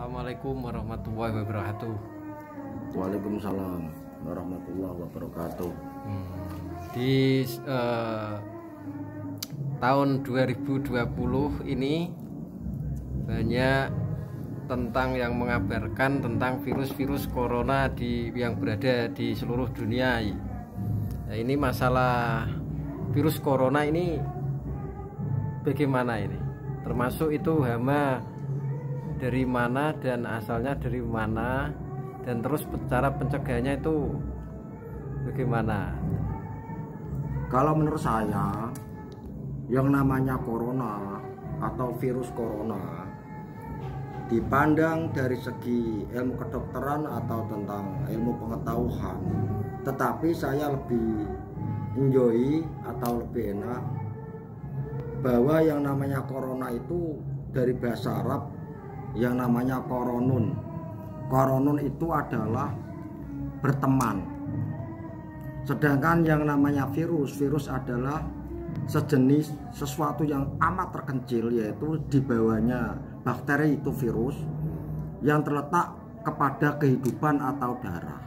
Assalamualaikum warahmatullahi wabarakatuh. Waalaikumsalam warahmatullahi wabarakatuh. Di tahun 2020 ini banyak tentang yang mengabarkan tentang virus-virus corona yang berada di seluruh dunia. Nah, ini masalah virus corona ini bagaimana ini? Termasuk itu hama dari mana dan asalnya dari mana, dan terus cara pencegahannya itu bagaimana? Kalau menurut saya, yang namanya corona atau virus corona dipandang dari segi ilmu kedokteran atau tentang ilmu pengetahuan, tetapi saya lebih enjoy atau lebih enak bahwa yang namanya corona itu dari bahasa Arab yang namanya koronun. Koronun itu adalah berteman. Sedangkan yang namanya virus adalah sejenis sesuatu yang amat terkencil, yaitu di bawahnya bakteri itu virus yang terletak kepada kehidupan atau darah.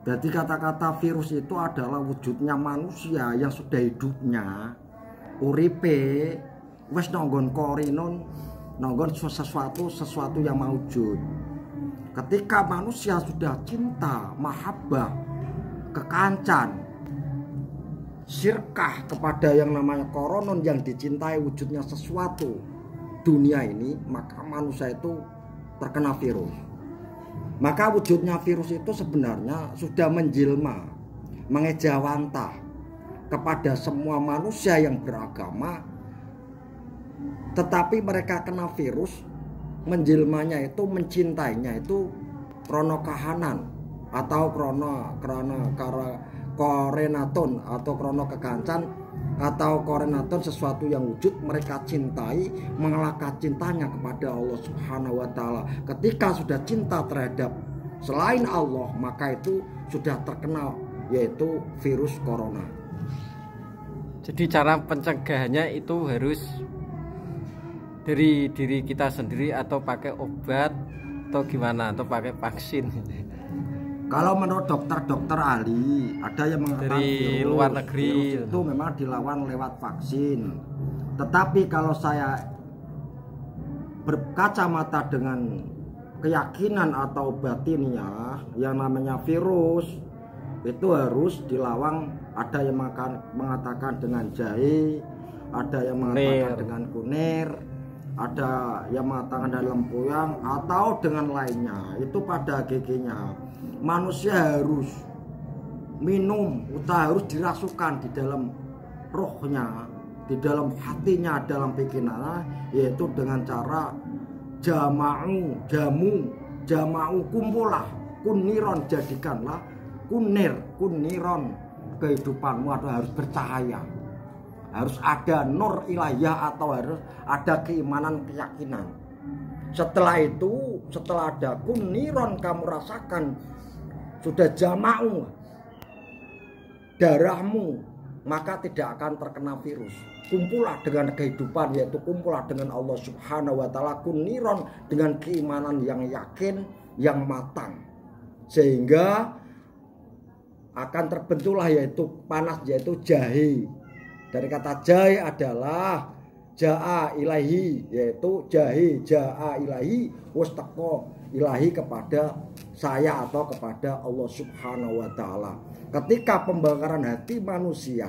Jadi kata-kata virus itu adalah wujudnya manusia yang sudah hidupnya uripe wis nonggon korinun, nonggon sesuatu yang maujud. Ketika manusia sudah cinta, mahabbah, kekancan, syirkah kepada yang namanya koronun yang dicintai wujudnya sesuatu dunia ini, maka manusia itu terkena virus. Maka wujudnya virus itu sebenarnya sudah menjelma, mengejawantah kepada semua manusia yang beragama, tetapi mereka kena virus, menjelmanya itu, mencintainya itu krono kahanan atau krono korenaton atau krono kekancan atau korenaton, sesuatu yang wujud mereka cintai, mengalahkan cintanya kepada Allah Subhanahu wa Ta'ala. Ketika sudah cinta terhadap selain Allah, maka itu sudah terkenal, yaitu virus corona. Jadi cara pencegahannya itu harus dari diri kita sendiri atau pakai obat atau gimana, atau pakai vaksin? Kalau menurut dokter ahli, ada yang mengatakan dari luar negeri virus itu memang dilawan lewat vaksin. Tetapi kalau saya berkacamata dengan keyakinan atau batinnya, yang namanya virus itu harus dilawan. Ada yang mengatakan dengan jahe, ada yang mengatakan dengan kunir, ada yang mengatakan dengan lempuyang atau dengan lainnya. Itu pada giginya manusia harus minum, harus dirasukan di dalam rohnya, di dalam hatinya, dalam pikirannya, yaitu dengan cara jama'u kumpulah, kuniron, jadikanlah kuniron kehidupanmu, atau harus bercahaya, harus ada nur ilahiyah atau harus ada keimanan, keyakinan. Setelah itu, setelah ada kuniron, kamu rasakan sudah jama'u darahmu, maka tidak akan terkena virus. Kumpulah dengan kehidupan, yaitu kumpulah dengan Allah Subhanahu wa Ta'ala, kuniron dengan keimanan yang yakin, yang matang, sehingga akan terbentuklah yaitu panas, yaitu jahe. Dari kata jahe adalah ja'a ilahi, yaitu jahe, ja'a ilahi, wastaqo ilahi, kepada saya atau kepada Allah Subhanahu wa Ta'ala. Ketika pembakaran hati manusia,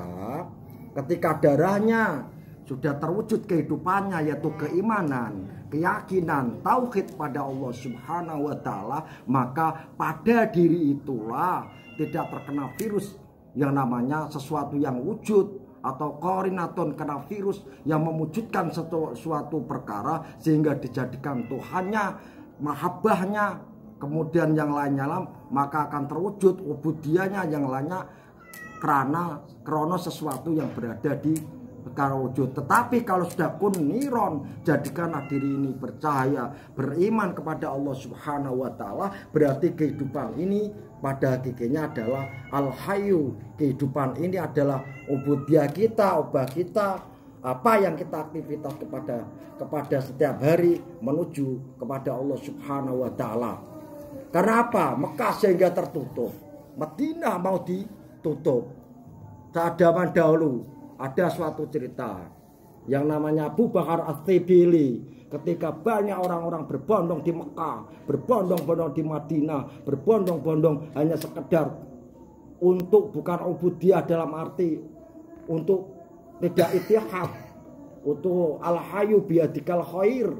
ketika darahnya sudah terwujud kehidupannya, yaitu keimanan, keyakinan, tauhid pada Allah Subhanahu wa Ta'ala, maka pada diri itulah tidak terkena virus yang namanya sesuatu yang wujud atau koordinaton, kena virus yang mewujudkan suatu perkara sehingga dijadikan Tuhannya, mahabbahnya, kemudian yang lainnya, maka akan terwujud ubudiyahnya yang lainnya karena sesuatu yang berada di perkara wujud. Tetapi kalau sudah kuniron, jadikanlah diri ini bercahaya, beriman kepada Allah Subhanahu wa Ta'ala, berarti kehidupan ini pada hakikatnya adalah al-hayyu. Kehidupan ini adalah ubudiyah kita, obah kita, apa yang kita aktivitas kepada setiap hari menuju kepada Allah Subhanahu wa taala. Karena apa? Mekah sehingga tertutup, Madinah mau ditutup. Saat zaman dahulu ada suatu cerita yang namanya Abu Bakar As-Sibili, ketika banyak orang-orang berbondong di Mekah, berbondong-bondong di Madinah, berbondong-bondong hanya sekedar untuk bukan ubudiyah dalam arti untuk tidak ittihad, untuk al-hayyu biyadikal khair,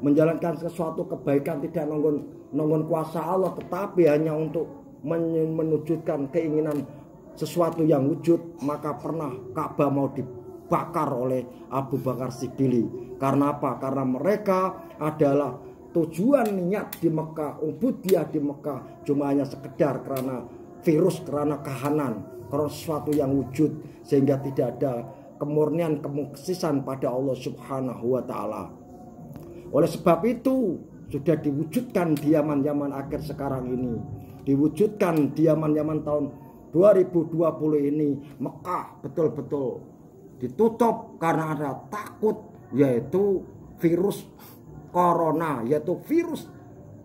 menjalankan sesuatu kebaikan tidak nonggon kuasa Allah, tetapi hanya untuk menwujudkan keinginan sesuatu yang wujud. Maka pernah Ka'bah mau dibakar oleh Abu Bakar Sidili. Karena apa? Karena mereka adalah tujuan niat di Mekah, ubudiyah di Mekah cuma hanya sekedar karena virus, karena kahanan, karena sesuatu yang wujud, sehingga tidak ada kemurnian, kemuksisan pada Allah Subhanahu wa taala. Oleh sebab itu sudah diwujudkan di zaman akhir sekarang ini, diwujudkan di zaman tahun 2020 ini, Mekah betul-betul ditutup karena ada takut, yaitu virus corona, yaitu virus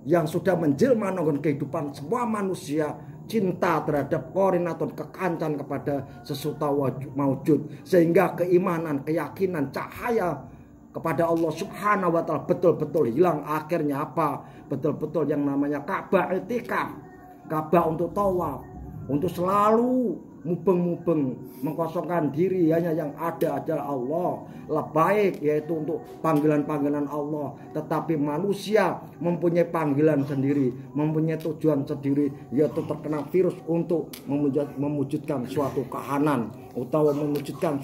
yang sudah menjelma nonggon kehidupan semua manusia, cinta terhadap koordinator, kekancan kepada sesuatu maujud, sehingga keimanan, keyakinan, cahaya kepada Allah Subhanahu wa taala betul-betul hilang. Akhirnya apa? Betul-betul yang namanya Ka'bah itikaf, Ka'bah untuk tawaf, untuk selalu mubeng-mubeng, mengkosongkan diri, hanya yang ada adalah Allah, labbaik, yaitu untuk panggilan-panggilan Allah. Tetapi manusia mempunyai panggilan sendiri, mempunyai tujuan sendiri, yaitu terkena virus untuk mewujudkan suatu kahanan atau mewujudkan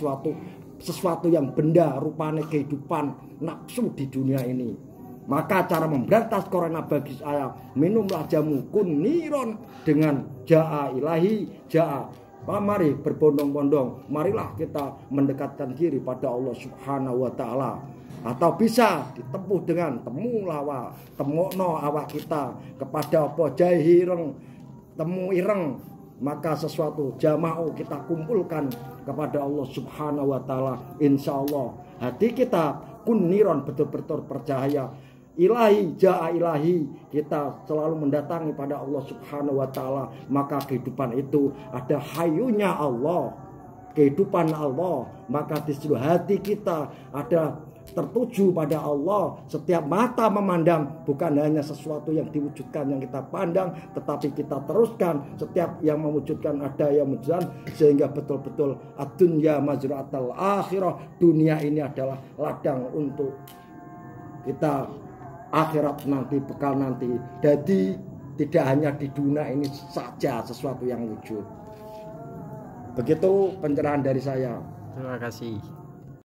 sesuatu yang benda rupanya kehidupan nafsu di dunia ini. Maka cara memberantas corona bagi saya, minumlah jamu kuniron dengan ja'a ilahi, ja'a. Mari berbondong-bondong, marilah kita mendekatkan diri pada Allah Subhanahu wa taala. Atau bisa ditempuh dengan temukno awak kita kepada apa jai hireng, temu ireng, maka sesuatu jama'u kita kumpulkan kepada Allah Subhanahu wa taala. Insyaallah hati kita kuniron, betul-betul percaya ilahi, ja'a ilahi, kita selalu mendatangi pada Allah Subhanahu wa taala. Maka kehidupan itu ada hayunya Allah, kehidupan Allah. Maka di seluruh hati kita ada tertuju pada Allah. Setiap mata memandang bukan hanya sesuatu yang diwujudkan yang kita pandang, tetapi kita teruskan setiap yang mewujudkan, ada yang mewujudkan, sehingga betul-betul ad-dunya mazra'atul akhirah, dunia ini adalah ladang untuk kita akhirat nanti, bekal nanti. Jadi tidak hanya di dunia ini saja sesuatu yang wujud. Begitu pencerahan dari saya. Terima kasih.